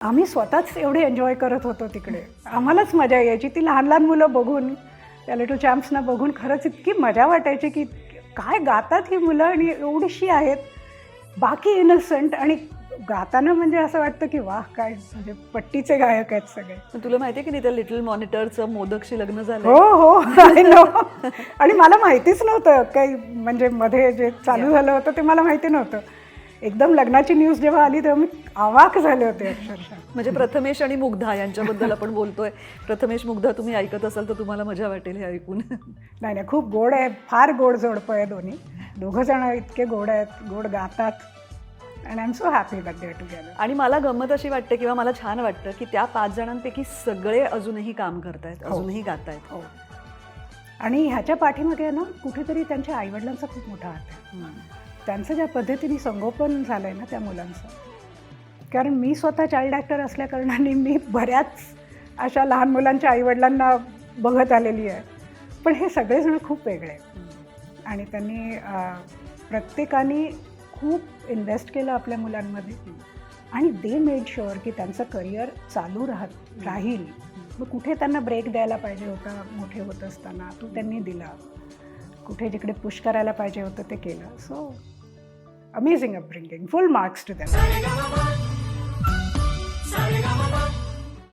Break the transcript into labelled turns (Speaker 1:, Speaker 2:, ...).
Speaker 1: आम्ही स्वतःच एवढे एन्जॉय करत होतो तिकडे. आम्हालाच मजा यायची. ती लहान लहान मुलं बघून, त्या लिटल चॅम्प्सना बघून खरंच इतकी मजा वाटायची की काय गातात ही मुलं आणि एवढीशी आहेत. बाकी इनोसंट आणि गाताना म्हणजे असं वाटतं की वाह काय म्हणजे पट्टीचे गायक आहेत सगळे.
Speaker 2: तुला माहिती आहे की नाही त्या लिटल मॉनिटरचं मोदकशी लग्न झालं?
Speaker 1: हो हो आय नो. आणि मला माहितीच नव्हतं काही म्हणजे मध्ये जे चालू झालं होतं ते मला माहिती नव्हतं. एकदम लग्नाची न्यूज जेव्हा आली तेव्हा मी अवाक झाले होते अक्षरशः.
Speaker 2: म्हणजे प्रथमेश आणि मुग्धा यांच्याबद्दल आपण बोलतोय. प्रथमेश मुग्धा तुम्ही ऐकत असाल तर तुम्हाला मजा वाटेल हे ऐकून.
Speaker 1: नाही नाही खूप गोड आहे. फार गोड जोडपं आहे दोन्ही. दोघं जण इतके गोड आहेत, गोड गातात. And I am so happy that they are together.
Speaker 2: आणि मला गंमत अशी वाटते किंवा मला छान वाटतं की त्या 5 जणांपैकी सगळे अजूनही काम करतायत, अजूनही गातायत.
Speaker 1: हो. आणि ह्याच्या पाठीमागे ना कुठेतरी त्यांच्या आईवडिलांचा खूप मोठा हात आहे. त्यांचं ज्या पद्धतीने संगोपन झालं आहे ना त्या मुलांचं. कारण मी स्वतः चाइल्ड ॲक्टर असल्याकारणाने मी बऱ्याच अशा लहान मुलांच्या आईवडिलांना बघत आलेली आहे. पण हे सगळेजण खूप वेगळे आहेत. आणि त्यांनी प्रत्येकाने खूप इन्व्हेस्ट केलं आपल्या मुलांमध्ये. आणि दे मेड शुअर की त्यांचं करिअर चालू राहील. मग कुठे त्यांना ब्रेक द्यायला पाहिजे होता मोठे होत असताना तो त्यांनी दिला. कुठे जिकडे पुश करायला पाहिजे होतं ते केलं. So amazing upbringing. Full marks to them.